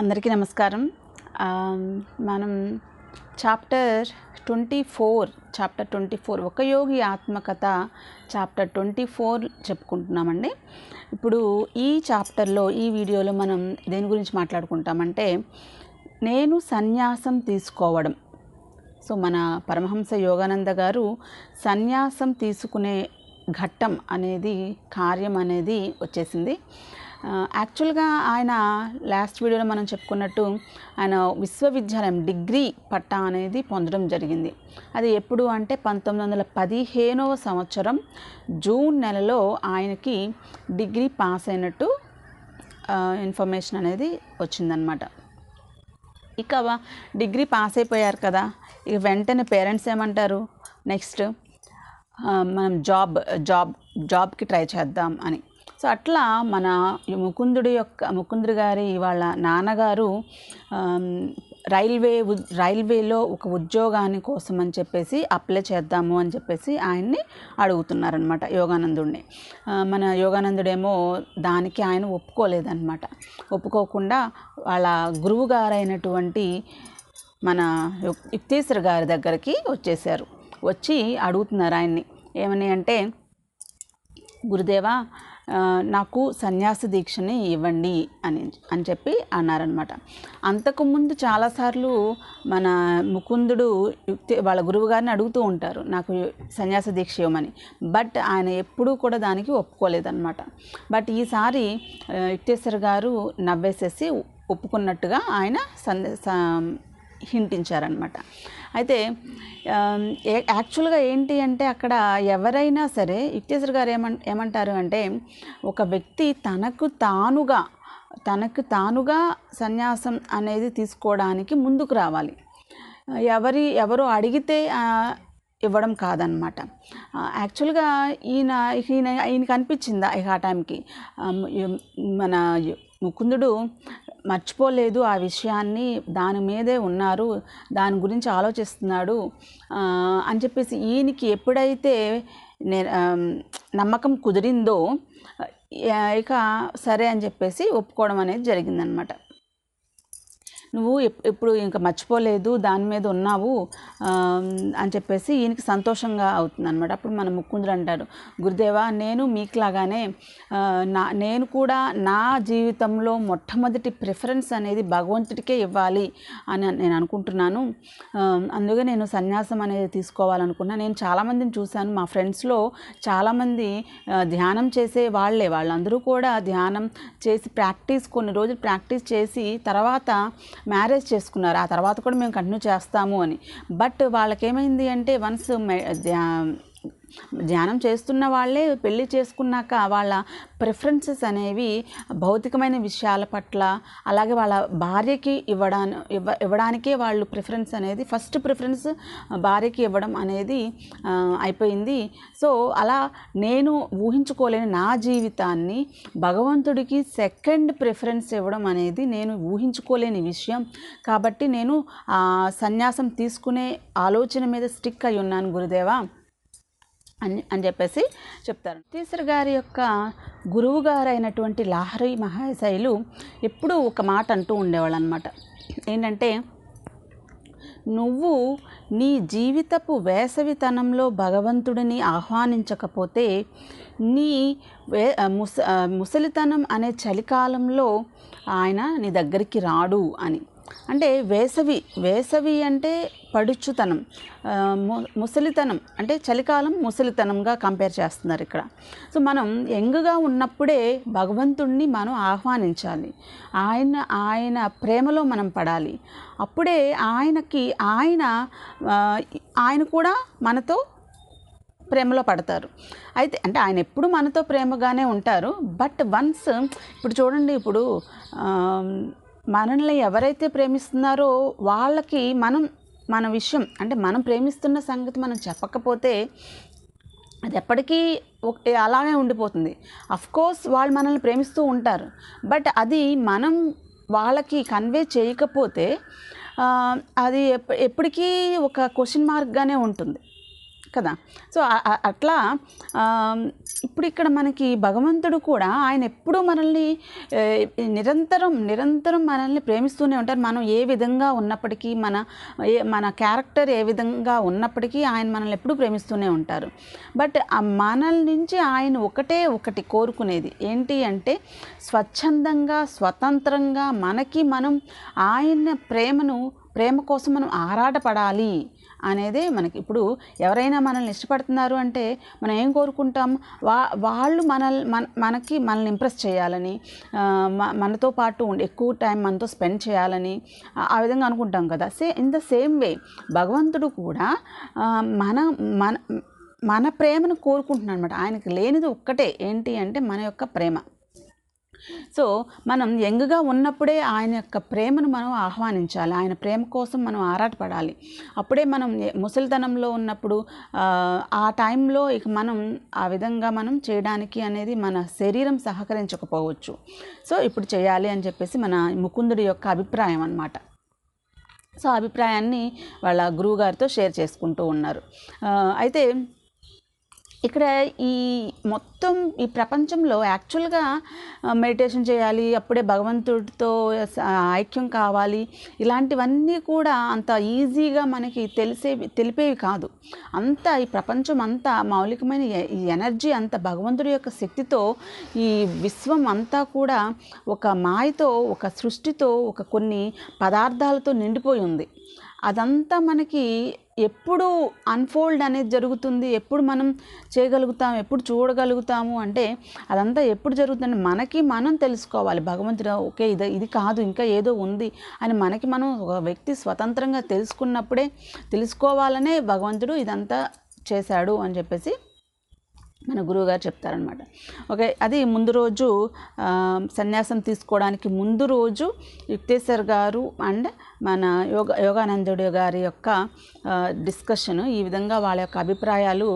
అందరికీ నమస్కారం. మనం చాప్టర్ 24 ఒక యోగి ఆత్మకథ చాప్టర్ 24 చెప్పుకుంటున్నామండి. ఇప్పుడు ఈ చాప్టర్లో ఈ వీడియోలో మనం దేని గురించి మాట్లాడుకుంటామంటే నేను సన్యాసం తీసుకోవడం. సో మన పరమహంస యోగానంద గారు సన్యాసం తీసుకునే ఘట్టం అనేది కార్యం అనేది వచ్చేసింది. యాక్చువల్గా ఆయన లాస్ట్ వీడియోలో మనం చెప్పుకున్నట్టు ఆయన విశ్వవిద్యాలయం డిగ్రీ పట్టా అనేది పొందడం జరిగింది. అది ఎప్పుడు అంటే 1915వ సంవత్సరం జూన్ నెలలో ఆయనకి డిగ్రీ పాస్ అయినట్టు ఇన్ఫర్మేషన్ అనేది వచ్చిందనమాట. ఇక డిగ్రీ పాస్ అయిపోయారు కదా, ఇక వెంటనే పేరెంట్స్ ఏమంటారు, నెక్స్ట్ మనం జాబ్కి ట్రై చేద్దాం అని. సో అట్లా మన ముకుందుడి గారి వాళ్ళ నాన్నగారు రైల్వేలో ఒక ఉద్యోగాన్ని కోసం అని చెప్పేసి అప్లై చేద్దాము అని చెప్పేసి ఆయన్ని అడుగుతున్నారనమాట యోగానందుడిని. మన యోగానందుడేమో దానికి ఆయన ఒప్పుకోలేదన్నమాట. ఒప్పుకోకుండా వాళ్ళ గురువు గారైనటువంటి మన యుక్తేశ్వర గారి దగ్గరికి వచ్చేసారు. వచ్చి అడుగుతున్నారు ఆయన్ని ఏమని అంటే, గురుదేవా నాకు సన్యాస దీక్షని ఇవ్వండి అని చెప్పి అన్నారనమాట. అంతకుముందు చాలాసార్లు మన ముకుందుడు వాళ్ళ గురువు గారిని అడుగుతూ ఉంటారు నాకు సన్యాస దీక్ష ఇవ్వమని. బట్ ఆయన ఎప్పుడూ కూడా దానికి ఒప్పుకోలేదన్నమాట. బట్ ఈసారి యుక్తేశ్వర గారు నవ్వేసేసి ఒప్పుకున్నట్టుగా ఆయన హింటించారనమాట. అయితే యాక్చువల్గా ఏంటి అంటే అక్కడ ఎవరైనా సరే యుక్తేశ్వర గారు ఏమంటారు అంటే, ఒక వ్యక్తి తనకు తానుగా సన్యాసం అనేది తీసుకోవడానికి ముందుకు రావాలి. ఎవరో అడిగితే ఇవ్వడం కాదనమాట. యాక్చువల్గా ఈయనకి అనిపించిందా ఇక ఆ టైంకి మన ముకుందుడు మర్చిపోలేదు ఆ విషయాన్ని, దాని మీదే ఉన్నారు, దాని గురించి ఆలోచిస్తున్నాడు అని చెప్పేసి ఈయనకి ఎప్పుడైతే నమ్మకం కుదిరిందో ఇక సరే అని చెప్పేసి ఒప్పుకోవడం అనేది జరిగిందనమాట. నువ్వు ఎప్పుడు ఇంకా మర్చిపోలేదు, దాని మీద ఉన్నావు అని చెప్పేసి ఈయనకి సంతోషంగా అవుతుంది అనమాట. అప్పుడు మన ముకుందుడు అంటారు, గురుదేవా నేను మీకులాగానే నేను కూడా నా జీవితంలో మొట్టమొదటి ప్రిఫరెన్స్ అనేది భగవంతుడికే ఇవ్వాలి అని నేను అనుకుంటున్నాను. అందుకే నేను సన్యాసం అనేది తీసుకోవాలనుకున్నా. నేను చాలామందిని చూశాను, మా ఫ్రెండ్స్లో చాలామంది ధ్యానం చేసే వాళ్ళందరూ కూడా ధ్యానం చేసి కొన్ని రోజులు ప్రాక్టీస్ చేసి తర్వాత మ్యారేజ్ చేసుకున్నారు. ఆ తర్వాత కూడా మేము కంటిన్యూ చేస్తాము అని. బట్ వాళ్ళకేమైంది అంటే వన్స్ ధ్యానం చేస్తున్న వాళ్ళే పెళ్ళి చేసుకున్నాక వాళ్ళ ప్రిఫరెన్సెస్ అనేవి భౌతికమైన విషయాల పట్ల, అలాగే వాళ్ళ భార్యకి ఇవ్వడానికే వాళ్ళు ప్రిఫరెన్స్ అనేది ఫస్ట్ ప్రిఫరెన్స్ భార్యకి ఇవ్వడం అనేది అయిపోయింది. సో అలా నేను ఊహించుకోలేని నా జీవితాన్ని భగవంతుడికి సెకండ్ ప్రిఫరెన్స్ ఇవ్వడం అనేది నేను ఊహించుకోలేని విషయం. కాబట్టి నేను సన్యాసం తీసుకునే ఆలోచన మీద స్టిక్ అయి ఉన్నాను గురుదేవా అని చెప్పేసి చెప్తారు. యుక్తేశ్వర గారి యొక్క గురువు గారు అయినటువంటి లాహరి మహాశయులు ఎప్పుడూ ఒక మాట అంటూ ఉండేవాళ్ళు అనమాట. ఏంటంటే, నువ్వు నీ జీవితపు వేసవితనంలో భగవంతుడిని ఆహ్వానించకపోతే నీ ముసలితనం అనే చలికాలంలో ఆయన నీ దగ్గరికి రాడు అని. అంటే వేసవి అంటే పడుచుతనం, ముసలితనం అంటే చలికాలం ముసలితనంగా కంపేర్ చేస్తున్నారు ఇక్కడ. సో మనం యంగ్గా ఉన్నప్పుడే భగవంతుడిని మనం ఆహ్వానించాలి, ఆయన ప్రేమలో మనం పడాలి. అప్పుడే ఆయన కూడా మనతో ప్రేమలో పడతారు. అయితే అంటే ఆయన ఎప్పుడు మనతో ప్రేమగానే ఉంటారు. బట్ వన్స్ ఇప్పుడు చూడండి, ఇప్పుడు మనల్ని ఎవరైతే ప్రేమిస్తున్నారో వాళ్ళకి మన విషయం అంటే మనం ప్రేమిస్తున్న సంగతి మనం చెప్పకపోతే అది ఎప్పటికీ అలాగే ఉండిపోతుంది. అఫ్కోర్స్ వాళ్ళు మనల్ని ప్రేమిస్తూ ఉంటారు, బట్ అది మనం వాళ్ళకి కన్వే చేయకపోతే అది ఎప్పటికీ ఒక క్వశ్చన్ మార్క్గానే ఉంటుంది. కదా. సో అట్లా ఇప్పుడు ఇక్కడ మనకి భగవంతుడు కూడా ఆయన ఎప్పుడూ మనల్ని నిరంతరం మనల్ని ప్రేమిస్తూనే ఉంటారు. మనం ఏ విధంగా ఉన్నప్పటికీ, మన క్యారెక్టర్ ఏ విధంగా ఉన్నప్పటికీ ఆయన మనల్ని ఎప్పుడూ ప్రేమిస్తూనే ఉంటారు. బట్ మనల్ నుంచి ఆయన ఒకటి కోరుకునేది ఏంటి అంటే స్వచ్ఛందంగా స్వతంత్రంగా మనం ఆయన ప్రేమ కోసం మనం ఆరాటపడాలి అనేదే మనకి. ఇప్పుడు ఎవరైనా మనల్ని ఇష్టపడుతున్నారు అంటే మనం ఏం కోరుకుంటాం, వాళ్ళు మనల్ని ఇంప్రెస్ చేయాలని, మనతో పాటు ఎక్కువ టైం మనతో స్పెండ్ చేయాలని ఆ విధంగా అనుకుంటాం కదా. ఇన్ ద సేమ్ వే భగవంతుడు కూడా మన ప్రేమను కోరుకుంటున్నాడు అనమాట. ఆయనకి లేనిది ఒక్కటే ఏంటి అంటే మన యొక్క ప్రేమ. సో మనం యంగ్గా ఉన్నప్పుడే ఆయన యొక్క ప్రేమను మనం ఆహ్వానించాలి, ఆయన ప్రేమ కోసం మనం ఆరాటపడాలి. అప్పుడే మనం ముసలితనంలో ఉన్నప్పుడు ఆ టైంలో ఇక మనం ఆ విధంగా మనం చేయడానికి అనేది మన శరీరం సహకరించకపోవచ్చు. సో ఇప్పుడు చేయాలి అని చెప్పేసి మన ముకుందుడి యొక్క అభిప్రాయం అన్నమాట. సో అభిప్రాయాన్ని వాళ్ళ గురువుగారితో షేర్ చేసుకుంటూ ఉన్నారు. అయితే ఇక్కడ మొత్తం ఈ ప్రపంచంలో యాక్చువల్గా మెడిటేషన్ చేయాలి, అప్పుడే భగవంతుడితో ఐక్యం కావాలి, ఇలాంటివన్నీ కూడా అంత ఈజీగా మనకి తెలిపేవి కాదు. అంతా ఈ ప్రపంచం అంతా మౌలికమైన ఈ ఎనర్జీ అంతా భగవంతుడి యొక్క శక్తితో, ఈ విశ్వం అంతా కూడా ఒక మాయతో, ఒక సృష్టితో, కొన్ని పదార్థాలతో నిండిపోయి ఉంది. అదంతా మనకి ఎప్పుడు అన్ఫోల్డ్ అనేది జరుగుతుంది, ఎప్పుడు మనం చేయగలుగుతాము, ఎప్పుడు చూడగలుగుతాము అంటే అదంతా ఎప్పుడు జరుగుతుంది మనం తెలుసుకోవాలి. భగవంతుడు ఓకే ఇది కాదు ఇంకా ఏదో ఉంది అని మనం ఒక వ్యక్తి స్వతంత్రంగా తెలుసుకోవాలనే భగవంతుడు ఇదంతా చేశాడు అని చెప్పేసి మన గురువుగారు చెప్తారనమాట. ఓకే, అది ముందు రోజు సన్యాసం తీసుకోవడానికి ముందు రోజు యుక్తేశ్వర్ గారు అండ్ మన యోగానందుడి గారి యొక్క డిస్కషన్, ఈ విధంగా వాళ్ళ యొక్క అభిప్రాయాలు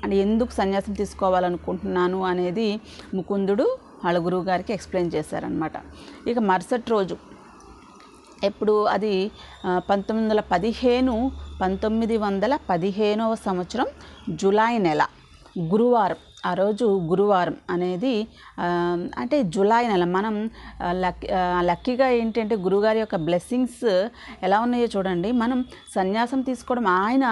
అంటే ఎందుకు సన్యాసం తీసుకోవాలనుకుంటున్నాను అనేది ముకుందుడు వాళ్ళ గురువు గారికి ఎక్స్ప్లెయిన్ చేశారనమాట. ఇక మరుసటి రోజు ఎప్పుడు అది 1915 సంవత్సరం జూలై నెల గురువారం. ఆ రోజు గురువారం అనేది అంటే జూలై నెల. మనం లక్కీగా ఏంటంటే గురుగారి యొక్క బ్లెస్సింగ్స్ ఎలా ఉన్నాయో చూడండి. మనం సన్యాసం తీసుకోవడం ఆయన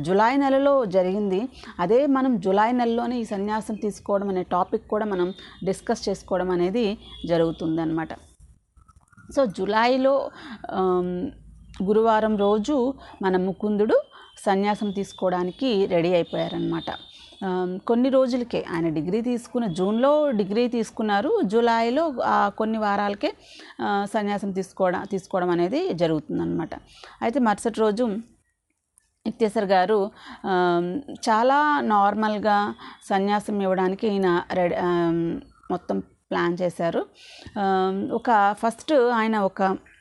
జూలై నెలలో జరిగింది. అదే మనం జూలై నెలలోనే ఈ సన్యాసం తీసుకోవడం అనే టాపిక్ కూడా మనం డిస్కస్ చేసుకోవడం అనేది జరుగుతుందన్నమాట. సో జూలైలో గురువారం రోజు మన ముకుందుడు సన్యాసం తీసుకోవడానికి రెడీ అయిపోయారనమాట. కొన్ని రోజులకే ఆయన జూన్లో డిగ్రీ తీసుకున్నారు, జూలైలో కొన్ని వారాలకే సన్యాసం తీసుకోవడం అనేది జరుగుతుందన్నమాట. అయితే మరుసటి రోజు యుక్తేశ్వర్ గారు చాలా నార్మల్గా సన్యాసం ఇవ్వడానికి ఈయన మొత్తం ప్లాన్ చేశారు. ఫస్ట్ ఆయన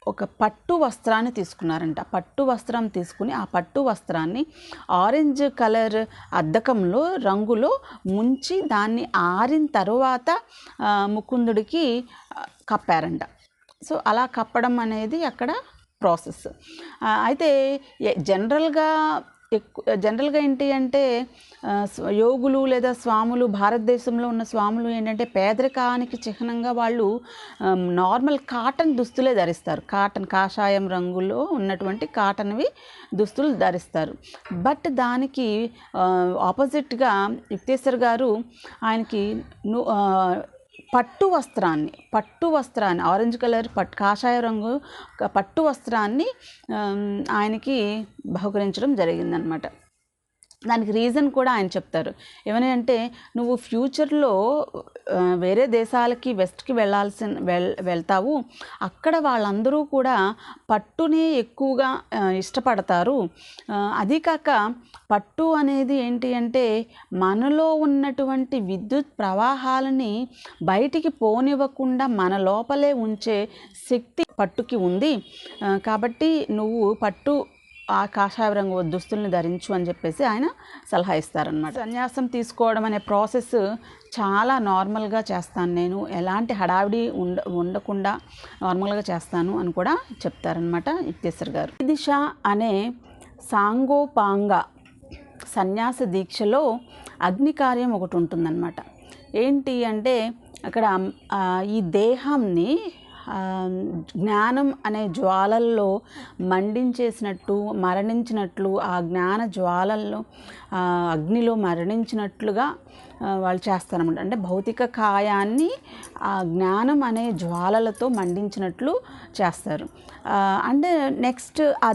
ఒక పట్టు వస్త్రాన్ని తీసుకున్నారంట. పట్టు వస్త్రం తీసుకుని ఆ పట్టు వస్త్రాన్ని ఆరెంజ్ కలర్ అద్దకంలో రంగులో ముంచి దాన్ని ఆరిన తర్వాత ముకుందుడికి కప్పారంట. సో అలా కప్పడం అనేది అక్కడ ప్రాసెస్. అయితే జనరల్గా ఏంటి అంటే యోగులు లేదా స్వాములు, భారతదేశంలో ఉన్న స్వాములు ఏంటంటే పేదరికానికి చిహ్నంగా వాళ్ళు నార్మల్ కాటన్ దుస్తులే ధరిస్తారు. కాషాయం రంగులో ఉన్నటువంటి కాటన్వి దుస్తులు ధరిస్తారు. బట్ దానికి ఆపోజిట్గా యుక్తేశ్వర్ గారు ఆయనకి పట్టు వస్త్రాన్ని ఆరెంజ్ కలర్ కాషాయ రంగు పట్టు వస్త్రాన్ని ఆయనకి బహుకరించడం జరిగిందనమాట. దానికి రీజన్ కూడా ఆయన చెప్తారు. ఏమని అంటే నువ్వు ఫ్యూచర్లో వేరే దేశాలకి వెస్ట్కి వెళ్తావు, అక్కడ వాళ్ళందరూ కూడా పట్టునే ఎక్కువగా ఇష్టపడతారు. అది కాక పట్టు అనేది ఏంటి అంటే మనలో ఉన్నటువంటి విద్యుత్ ప్రవాహాలని బయటికి పోనివ్వకుండా మన లోపలే ఉంచే శక్తి పట్టుకి ఉంది. కాబట్టి నువ్వు పట్టు ఆ కాషాయ రంగు దుస్తుల్ని ధరించు అని చెప్పేసి ఆయన సలహా ఇస్తారనమాట. సన్యాసం తీసుకోవడం అనే ప్రాసెస్ చాలా నార్మల్గా చేస్తాను నేను, ఎలాంటి హడావిడి ఉండకుండా నార్మల్గా చేస్తాను అని కూడా చెప్తారనమాట యుక్తేశ్వర్ గారు. దిశ అనే సాంగోపాంగ సన్యాస దీక్షలో అగ్ని కార్యం ఒకటి ఉంటుందన్నమాట. ఏంటి అంటే అక్కడ ఈ దేహాన్ని జ్ఞానం అనే జ్వాలల్లో మరణించినట్లు ఆ జ్ఞాన జ్వాలల్లో అగ్నిలో మరణించినట్లుగా వాళ్ళు చేస్తారన్నమాట. అంటే భౌతిక కాయాన్ని ఆ జ్ఞానం అనే జ్వాలలతో మండించినట్లు చేస్తారు. అంటే నెక్స్ట్ ఆ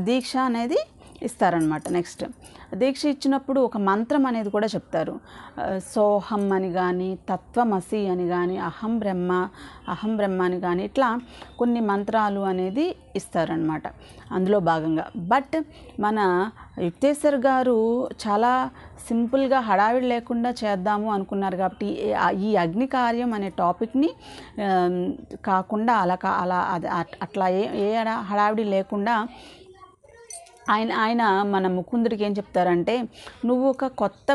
దీక్ష అనేది ఇస్తారనమాట. నెక్స్ట్ దీక్ష ఇచ్చినప్పుడు ఒక మంత్రం అనేది కూడా చెప్తారు. సోహం అని కానీ, తత్వమసి అని కానీ, అహం బ్రహ్మ అని కానీ, ఇట్లా కొన్ని మంత్రాలు అనేది ఇస్తారనమాట అందులో భాగంగా. బట్ మన యుక్తేశ్వర్ గారు చాలా సింపుల్గా హడావిడి లేకుండా చేద్దాము అనుకున్నారు కాబట్టి ఈ అగ్ని కార్యం అనే టాపిక్ని కాకుండా అట్లా ఏ హడావిడి లేకుండా ఆయన మన ముకుందుడికి ఏం చెప్తారంటే, నువ్వు ఒక కొత్త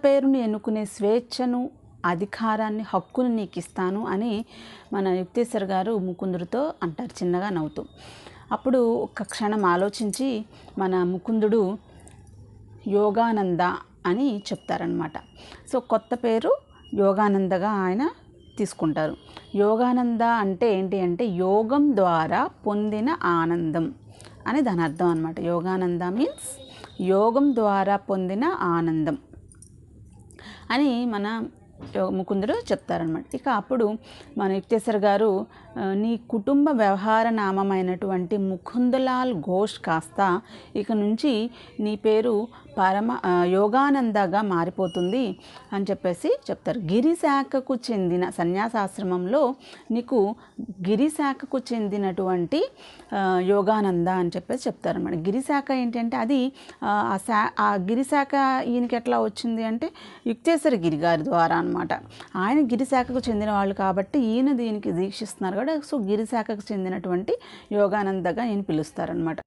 పేరుని ఎన్నుకునే స్వేచ్ఛను, అధికారాన్ని, హక్కును నీకు ఇస్తాను అని మన యుక్తేశ్వర్ గారు ముకుందుడితో అంటారు చిన్నగా నవ్వుతూ. అప్పుడు ఒక క్షణం ఆలోచించి మన ముకుందుడు యోగానంద అని చెప్తారనమాట. సో కొత్త పేరు యోగానందగా ఆయన తీసుకుంటారు. యోగానంద అంటే ఏంటి అంటే యోగం ద్వారా పొందిన ఆనందం అని దాని అర్థం అనమాట. యోగానంద మీన్స్ యోగం ద్వారా పొందిన ఆనందం అని మన ముకుందుడు చెప్తారనమాట. ఇక అప్పుడు మన యుక్తేశ్వర్ గారు నీ కుటుంబ వ్యవహార నామమైనటువంటి ముకుందలాల్ ఘోష్ కాస్త ఇక నుంచి నీ పేరు యోగానందగా మారిపోతుంది అని చెప్పేసి చెప్తారు. గిరిశాఖకు చెందిన సన్యాసాశ్రమంలో నీకు గిరిశాఖకు చెందినటువంటి యోగానంద అని చెప్పేసి చెప్తారన్నమాట. గిరిశాఖ ఏంటంటే అది ఆ గిరిశాఖ ఈయనకి ఎట్లా వచ్చింది అంటే యుక్తేశ్వర గిరి గారి ద్వారా అనమాట. ఆయన గిరిశాఖకు చెందిన వాళ్ళు కాబట్టి ఈయన దీనికి దీక్షిస్తున్నారు కాబట్టి సో గిరిశాఖకు చెందినటువంటి యోగానందగా ఈయన పిలుస్తారనమాట.